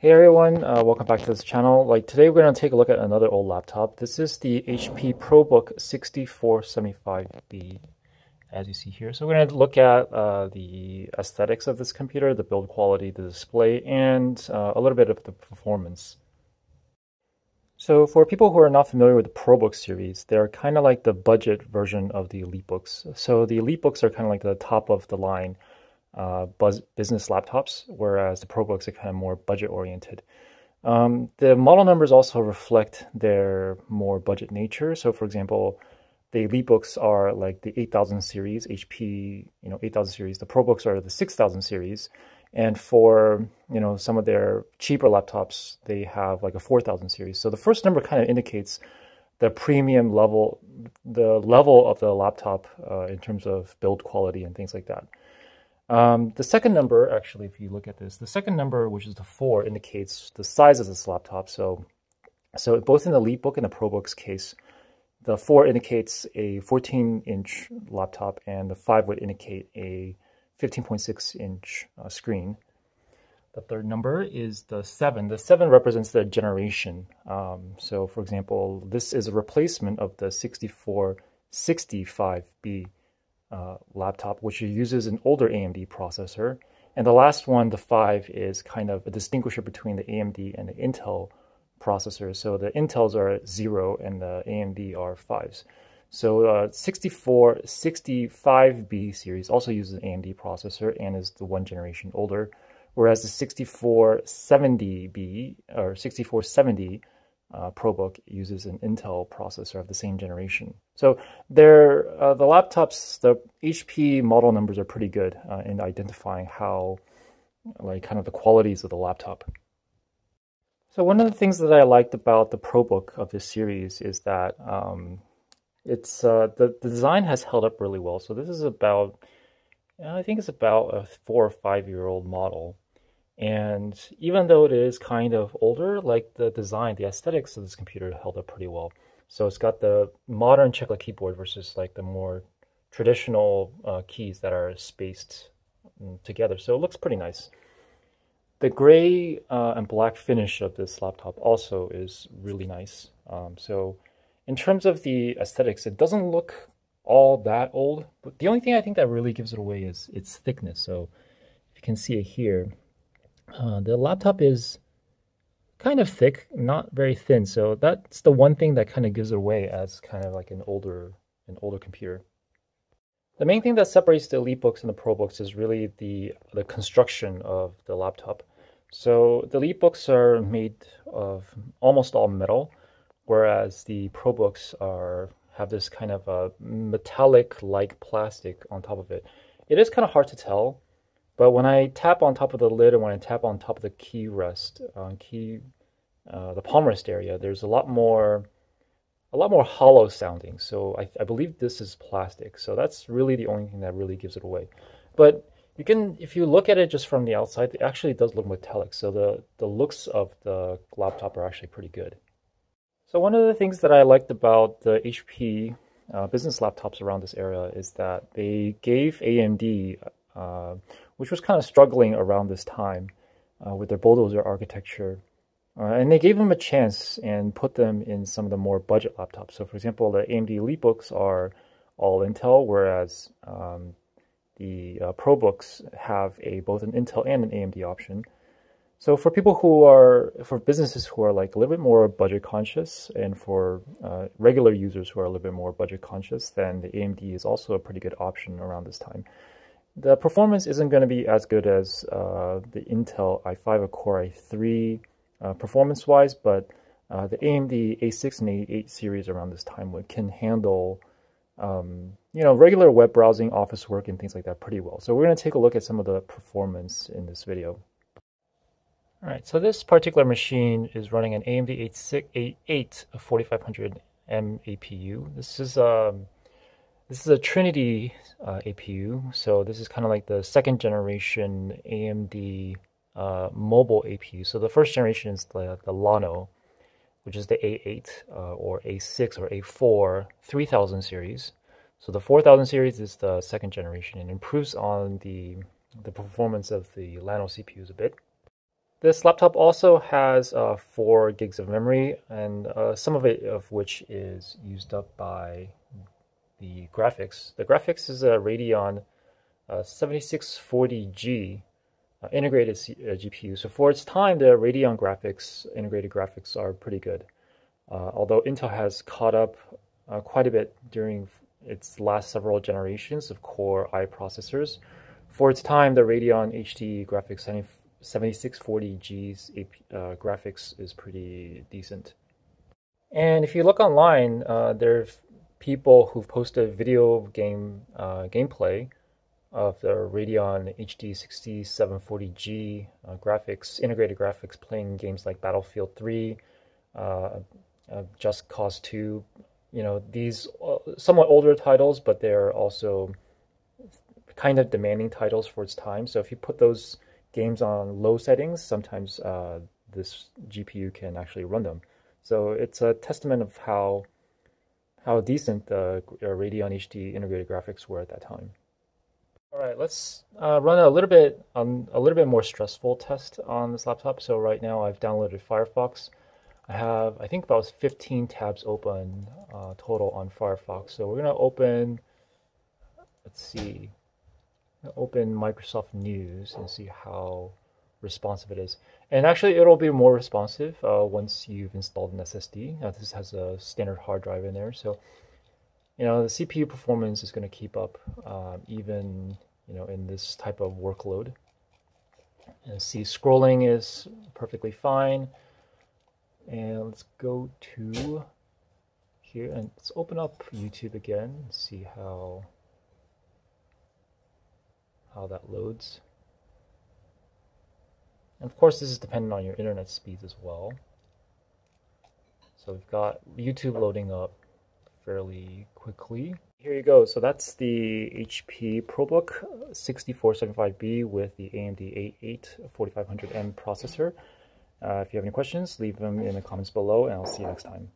Hey everyone, welcome back to this channel. Today we're going to take a look at another old laptop. This is the HP ProBook 6475B, as you see here. So we're going to look at the aesthetics of this computer, the build quality, the display, and a little bit of the performance. So for people who are not familiar with the ProBook series, they're kind of like the budget version of the EliteBooks. So the EliteBooks are kind of like the top of the line business laptops, whereas the ProBooks are kind of more budget oriented. The model numbers also reflect their more budget nature. So for example, the EliteBooks are like the 8000 series, HP, 8000 series. The ProBooks are the 6000 series. And for, some of their cheaper laptops, they have like a 4000 series. So the first number kind of indicates the premium level, the level of the laptop in terms of build quality and things like that. The second number, actually, if you look at this, the second number, which is the 4, indicates the size of this laptop. So both in the EliteBook and the ProBook's case, the 4 indicates a 14-inch laptop, and the 5 would indicate a 15.6-inch screen. The third number is the 7. The 7 represents the generation. So, for example, this is a replacement of the 6465B laptop, which uses an older AMD processor. And the last one, the 5, is kind of a distinguisher between the AMD and the Intel processors. So the Intels are 0 and the AMD are 5s. So 6465B series also uses an AMD processor and is the one generation older, whereas the 6470B or 6470 ProBook uses an Intel processor of the same generation. So the laptops, the HP model numbers are pretty good in identifying how, kind of the qualities of the laptop. So one of the things that I liked about the ProBook of this series is that it's the design has held up really well. So this is about, I think it's about a 4 or 5 year old model. And even though it is kind of older, like the design, the aesthetics of this computer held up pretty well. So it's got the modern checkerboard keyboard versus like the more traditional keys that are spaced together. So it looks pretty nice. The gray and black finish of this laptop also is really nice. So in terms of the aesthetics, it doesn't look all that old. But the only thing I think that really gives it away is its thickness. So if you can see it here, the laptop is kind of thick, not very thin. So that's the one thing that kind of gives it away as kind of like an older computer. The main thing that separates the EliteBooks and the ProBooks is really the construction of the laptop. So the EliteBooks are made of almost all metal, whereas the ProBooks have this kind of a metallic-like plastic on top of it. It is kind of hard to tell, but when I tap on top of the lid and when I tap on top of the key rest, the palm rest area, there's a lot more hollow sounding. So I believe this is plastic. So that's really the only thing that really gives it away. But you can, if you look at it just from the outside, it actually does look metallic. So the looks of the laptop are actually pretty good. So one of the things that I liked about the HP business laptops around this era is that they gave AMD, which was kind of struggling around this time with their bulldozer architecture, and they gave them a chance and put them in some of the more budget laptops. So for example, the AMD EliteBooks are all Intel, whereas the ProBooks have both an Intel and an AMD option. So for businesses who are like a little bit more budget conscious, and for regular users who are a little bit more budget conscious, then the AMD is also a pretty good option around this time. The performance isn't going to be as good as the Intel i5 or Core i3 performance-wise, but the AMD A6 and A8 series around this time can handle regular web browsing, office work, and things like that pretty well. So we're going to take a look at some of the performance in this video. All right, so this particular machine is running an AMD A8-4500M APU. This is a Trinity APU, so this is kind of like the second generation AMD mobile APU. So the first generation is the Llano, which is the A8 or A6 or A4 3000 series. So the 4000 series is the second generation and improves on the performance of the Llano CPUs a bit. This laptop also has 4 gigs of memory, and some of it of which is used up by the graphics. The graphics is a Radeon 7640G integrated GPU. So for its time, the Radeon graphics, integrated graphics, are pretty good. Although Intel has caught up quite a bit during its last several generations of Core i processors. For its time, the Radeon HD graphics 7640G's graphics is pretty decent. And if you look online, there's people who've posted video game gameplay of the Radeon HD 6740G graphics, integrated graphics, playing games like Battlefield 3, Just Cause 2. You know, these somewhat older titles, but they're also kind of demanding titles for its time. So if you put those games on low settings, sometimes this GPU can actually run them. So it's a testament of how decent the Radeon HD integrated graphics were at that time. All right, let's run a little bit more stressful test on this laptop. So right now I've downloaded Firefox. I have, I think, about 15 tabs open total on Firefox. So we're gonna open, let's see, open Microsoft News and see how responsive it is. And actually, it'll be more responsive once you've installed an SSD. This has a standard hard drive in there, so you know the CPU performance is going to keep up even in this type of workload. And see, scrolling is perfectly fine. And let's go to here and let's open up YouTube again and see how that loads. And of course, this is dependent on your internet speeds as well. So we've got YouTube loading up fairly quickly. Here you go. So that's the HP ProBook 6475B with the AMD A8-4500M processor. If you have any questions, leave them in the comments below, and I'll see you next time.